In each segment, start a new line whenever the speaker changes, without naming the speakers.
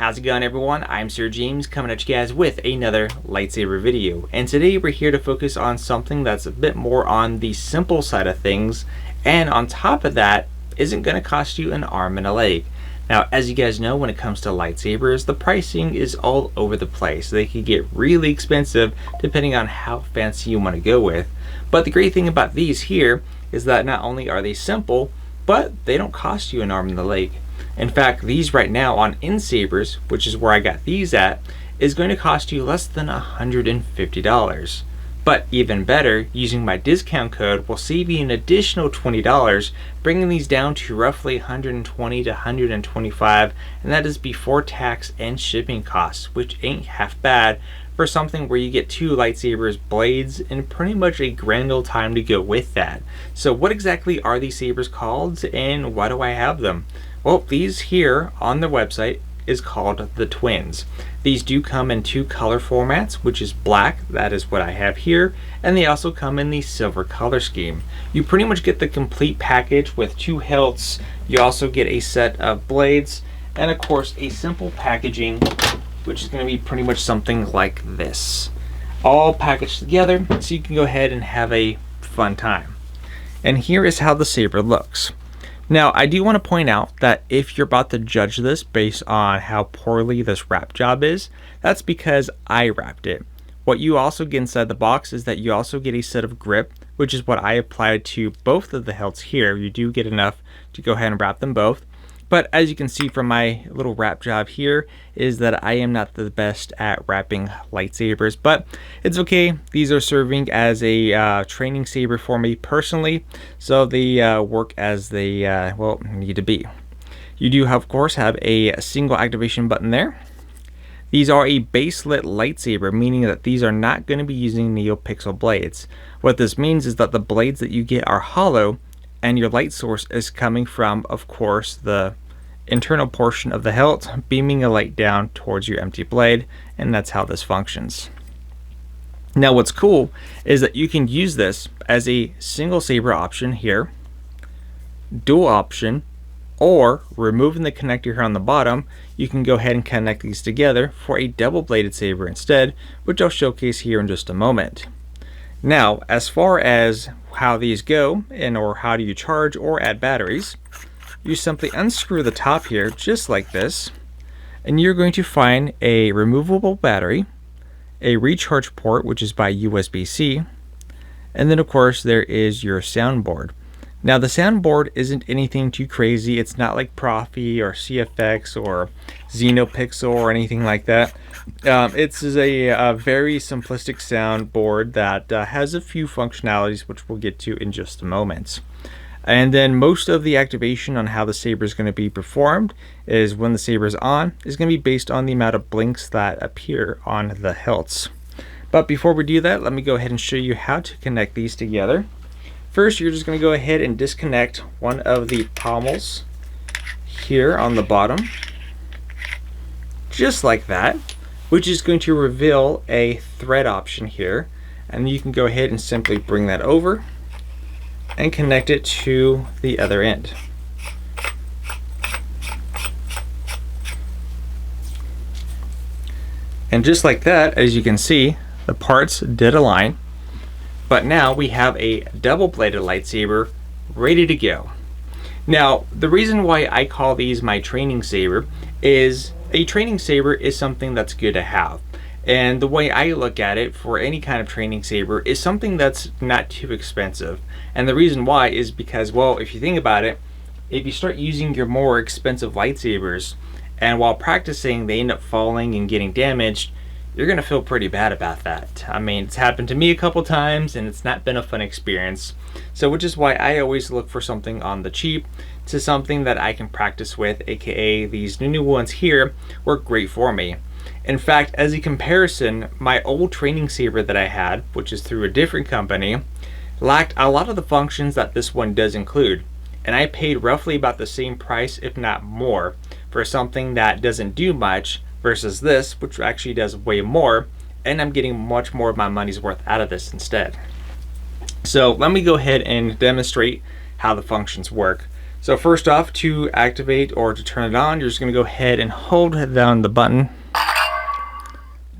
How's it going, everyone? I'm SirJames coming at you guys with another lightsaber video, and today we're here to focus on something that's a bit more on the simple side of things, and on top of that isn't going to cost you an arm and a leg. Now, as you guys know, when it comes to lightsabers, the pricing is all over the place. They can get really expensive depending on how fancy you want to go with. But the great thing about these here is that not only are they simple, but they don't cost you an arm and a leg. In fact, these right now on NSabers, which is where I got these at, is going to cost you less than $150. But even better, using my discount code will save you an additional $20, bringing these down to roughly $120 to $125, and that is before tax and shipping costs, which ain't half bad for something where you get two lightsabers, blades, and pretty much a grand old time to go with that. So what exactly are these sabers called, and why do I have them? Well, these here on the website is called the Twins. These do come in two color formats, which is black, that is what I have here, and they also come in the silver color scheme. You pretty much get the complete package with two hilts. You also get a set of blades, and of course a simple packaging, which is going to be pretty much something like this, all packaged together so you can go ahead and have a fun time. And here is how the saber looks. Now, I do want to point out that if you're about to judge this based on how poorly this wrap job is, that's because I wrapped it. What you also get inside the box is that you also get a set of grip, which is what I applied to both of the hilts here. You do get enough to go ahead and wrap them both. But as you can see from my little wrap job here, is that I am not the best at wrapping lightsabers, but it's okay. These are serving as a training saber for me personally, so they work as they well need to be. You do of course have a single activation button there. These are a baselit lightsaber, meaning that these are not going to be using NeoPixel blades. What this means is that the blades that you get are hollow, and your light source is coming from, of course, the internal portion of the hilt, beaming a light down towards your empty blade, and that's how this functions. Now what's cool is that you can use this as a single saber option here, dual option, or removing the connector here on the bottom, you can go ahead and connect these together for a double bladed saber instead, which I'll showcase here in just a moment. Now, as far as how these go and or how do you charge or add batteries, you simply unscrew the top here just like this, and you're going to find a removable battery, a recharge port which is by USB-C, and then of course there is your soundboard. Now the soundboard isn't anything too crazy. It's not like Profi or CFX or Xenopixel or anything like that. It's a very simplistic soundboard that has a few functionalities which we'll get to in just a moment. And then most of the activation on how the saber is going to be performed is when the saber is on, is going to be based on the amount of blinks that appear on the hilts. But before we do that, let me go ahead and show you how to connect these together. First, you're just going to go ahead and disconnect one of the pommels here on the bottom, just like that, which is going to reveal a thread option here, and you can go ahead and simply bring that over and connect it to the other end. And just like that, as you can see, the parts did align. But now we have a double-bladed lightsaber ready to go. Now, the reason why I call these my training saber is a training saber is something that's good to have. And the way I look at it for any kind of training saber is something that's not too expensive. And the reason why is because, well, if you think about it, if you start using your more expensive lightsabers and while practicing they end up falling and getting damaged, you're gonna feel pretty bad about that. I mean, it's happened to me a couple times and it's not been a fun experience. So which is why I always look for something on the cheap to something that I can practice with, aka these new ones here work great for me. In fact, as a comparison, my old training saber that I had, which is through a different company, lacked a lot of the functions that this one does include. And I paid roughly about the same price, if not more, for something that doesn't do much versus this, which actually does way more, and I'm getting much more of my money's worth out of this instead. So let me go ahead and demonstrate how the functions work. So first off, to activate or to turn it on, you're just going to go ahead and hold down the button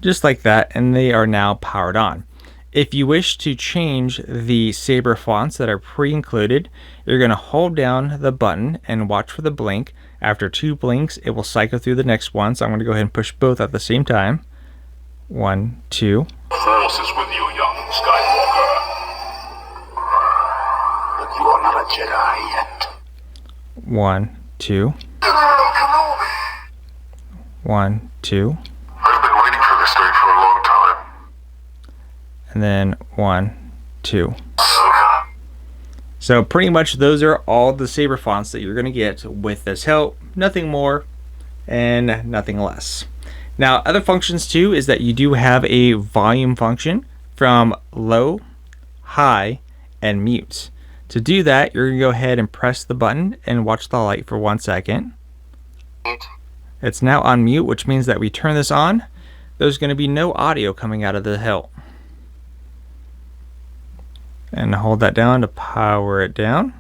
just like that, and they are now powered on. If you wish to change the Saber fonts that are pre-included, you're going to hold down the button and watch for the blink. After 2 blinks, it will cycle through the next one. So I'm going to go ahead and push both at the same time. 1, 2.
The Force is with you, young Skywalker. But you are not a Jedi yet.
1, 2. 1, 2.
I've been waiting for this day for a long time.
And then 1, 2. So pretty much those are all the Saber fonts that you're going to get with this help. Nothing more and nothing less. Now, other functions too is that you do have a volume function from low, high, and mute. To do that, you're going to go ahead and press the button and watch the light for 1 second. It's now on mute, which means that we turn this on. There's going to be no audio coming out of the help. And hold that down to power it down.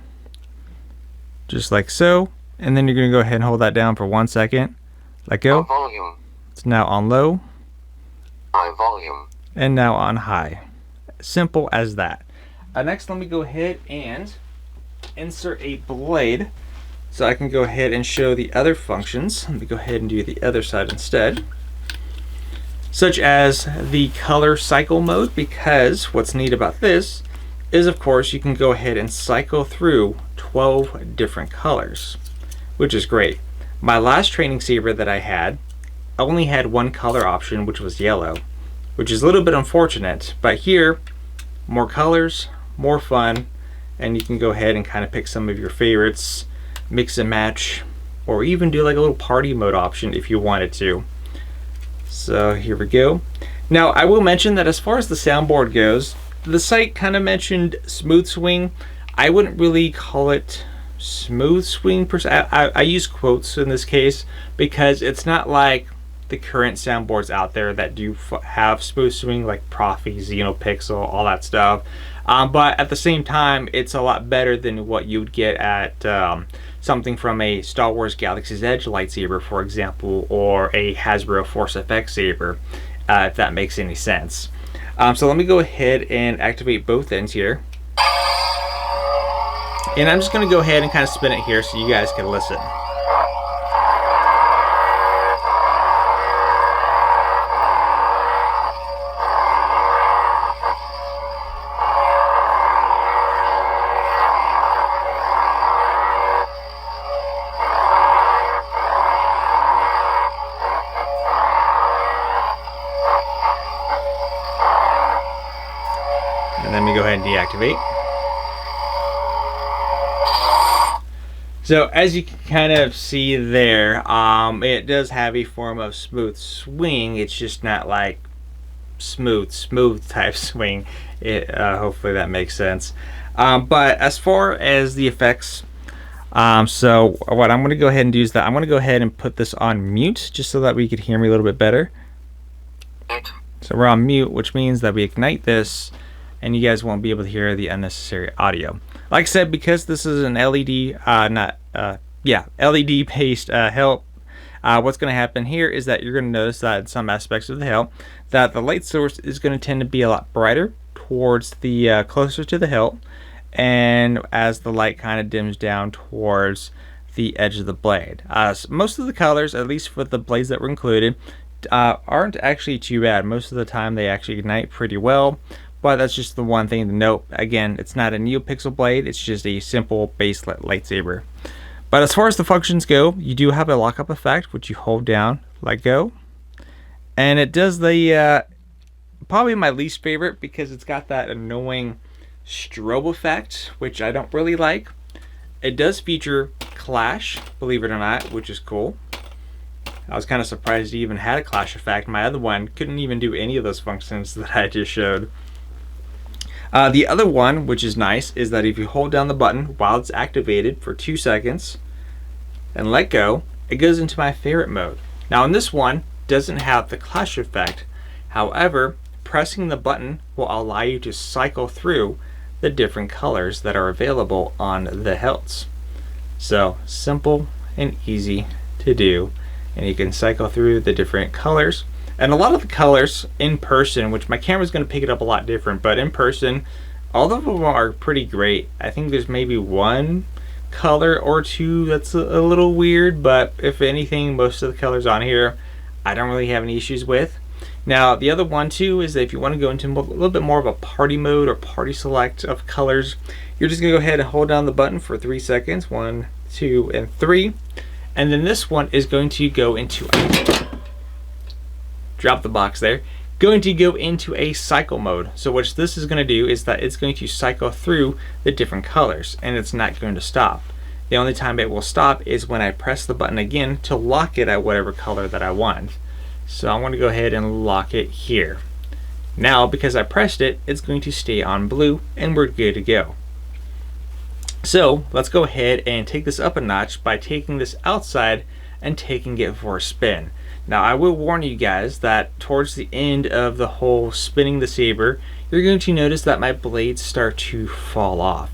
Just like so. And then you're going to go ahead and hold that down for 1 second. Let go.
Volume.
It's now on low.
High volume.
And now on high. Simple as that. Next, let me go ahead and insert a blade so I can go ahead and show the other functions. Let me go ahead and do the other side instead. Such as the color cycle mode, because what's neat about this is, of course, you can go ahead and cycle through 12 different colors, which is great. My last training saber that I had only had one color option, which was yellow, which is a little bit unfortunate, but here, more colors, more fun, and you can go ahead and kind of pick some of your favorites, mix and match, or even do like a little party mode option if you wanted to. So here we go. Now I will mention that as far as the soundboard goes, the site kind of mentioned smooth swing. I wouldn't really call it smooth swing per se. I use quotes in this case because it's not like the current soundboards out there that do have smooth swing, like Profi, Xenopixel, all that stuff. But at the same time, it's a lot better than what you would get at something from a Star Wars Galaxy's Edge lightsaber, for example, or a Hasbro Force FX saber, if that makes any sense. So let me go ahead and activate both ends here. And I'm just going to go ahead and kind of spin it here so you guys can listen. And then we go ahead and deactivate. So as you can kind of see there, it does have a form of smooth swing. It's just not like smooth type swing. Hopefully that makes sense. But as far as the effects, so what I'm going to go ahead and do is that I'm going to go ahead and put this on mute just so that we could hear me a little bit better. So we're on mute, which means that we ignite this and you guys won't be able to hear the unnecessary audio. Like I said, because this is an LED, LED based help, what's going to happen here is that you're going to notice that in some aspects of the help, that the light source is going to tend to be a lot brighter towards the closer to the help, and as the light kind of dims down towards the edge of the blade. So most of the colors, at least for the blades that were included, aren't actually too bad. Most of the time they actually ignite pretty well. But that's just the one thing to note. Again, it's not a NeoPixel blade, it's just a simple Baselit lightsaber. But as far as the functions go, you do have a lockup effect, which you hold down, let go. And it does the, probably my least favorite, because it's got that annoying strobe effect, which I don't really like. It does feature clash, believe it or not, which is cool. I was kind of surprised it even had a clash effect. My other one couldn't even do any of those functions that I just showed. The other one, which is nice, is that if you hold down the button while it's activated for 2 seconds and let go, it goes into my favorite mode. Now in this one, doesn't have the clash effect. However, pressing the button will allow you to cycle through the different colors that are available on the hilts. So simple and easy to do, and you can cycle through the different colors. And a lot of the colors in person, which my camera's going to pick it up a lot different, but in person, all of them are pretty great. I think there's maybe one color or two that's a little weird, but if anything, most of the colors on here I don't really have any issues with. Now the other one too is that if you want to go into a little bit more of a party mode or party select of colors, you're just going to go ahead and hold down the button for 3 seconds, 1, 2, and 3, and then this one is going to go into drop the box there, going to go into a cycle mode. So what this is going to do is that it's going to cycle through the different colors, and it's not going to stop. The only time it will stop is when I press the button again to lock it at whatever color that I want. So I'm going to go ahead and lock it here. Now because I pressed it, it's going to stay on blue and we're good to go. So let's go ahead and take this up a notch by taking this outside and taking it for a spin. Now I will warn you guys that towards the end of the whole spinning the saber, you're going to notice that my blades start to fall off.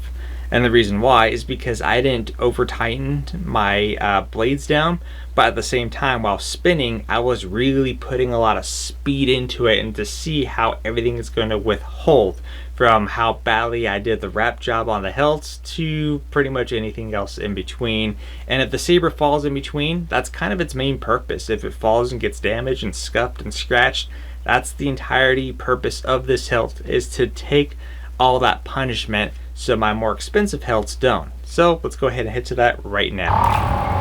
And the reason why is because I didn't over tighten my blades down, but at the same time while spinning I was really putting a lot of speed into it, and to see how everything is going to withhold, from how badly I did the wrap job on the hilts to pretty much anything else in between. And if the saber falls in between, that's kind of its main purpose. If it falls and gets damaged and scuffed and scratched, that's the entirety purpose of this hilt, is to take all that punishment so my more expensive hilts don't. So let's go ahead and head to that right now.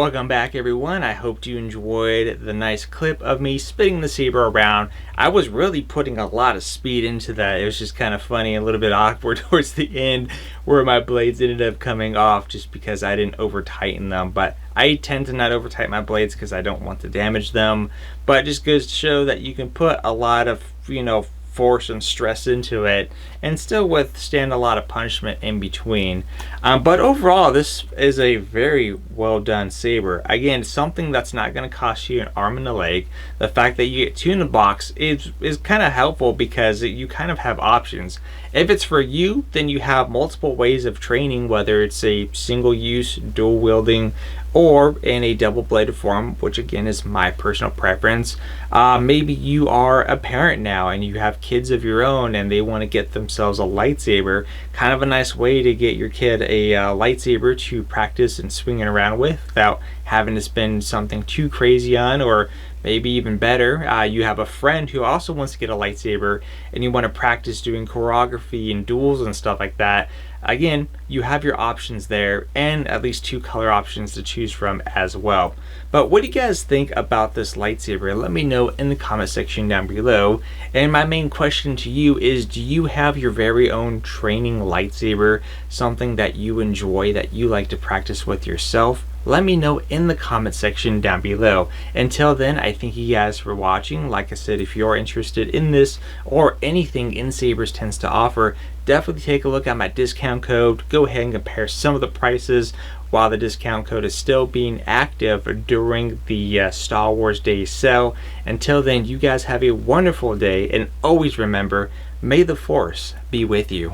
Welcome back, everyone. I hope you enjoyed the nice clip of me spinning the saber around. I was really putting a lot of speed into that. It was just kind of funny, a little bit awkward towards the end where my blades ended up coming off just because I didn't over tighten them. But I tend to not over tighten my blades because I don't want to damage them. But it just goes to show that you can put a lot of, force and stress into it and still withstand a lot of punishment in between. But overall, this is a very well done saber. Again, something that's not going to cost you an arm and a leg. The fact that you get 2 in the box is kind of helpful because you kind of have options. If it's for you, then you have multiple ways of training, whether it's a single use, dual wielding, or in a double bladed form, which again is my personal preference. Maybe you are a parent now and you have kids of your own and they want to get themselves a lightsaber. Kind of a nice way to get your kid a lightsaber to practice and swing it around with without having to spend something too crazy on. Or maybe even better, you have a friend who also wants to get a lightsaber and you want to practice doing choreography and duels and stuff like that. Again, you have your options there and at least 2 color options to choose from as well. But what do you guys think about this lightsaber? Let me know in the comment section down below. And my main question to you is, do you have your very own training lightsaber? Something that you enjoy, that you like to practice with yourself? Let me know in the comment section down below. Until then, I thank you guys for watching. Like I said, if you're interested in this or anything NSabers tends to offer, definitely take a look at my discount code. Go ahead and compare some of the prices while the discount code is still being active during the Star Wars Day sale. Until then, you guys have a wonderful day, and always remember, may the Force be with you.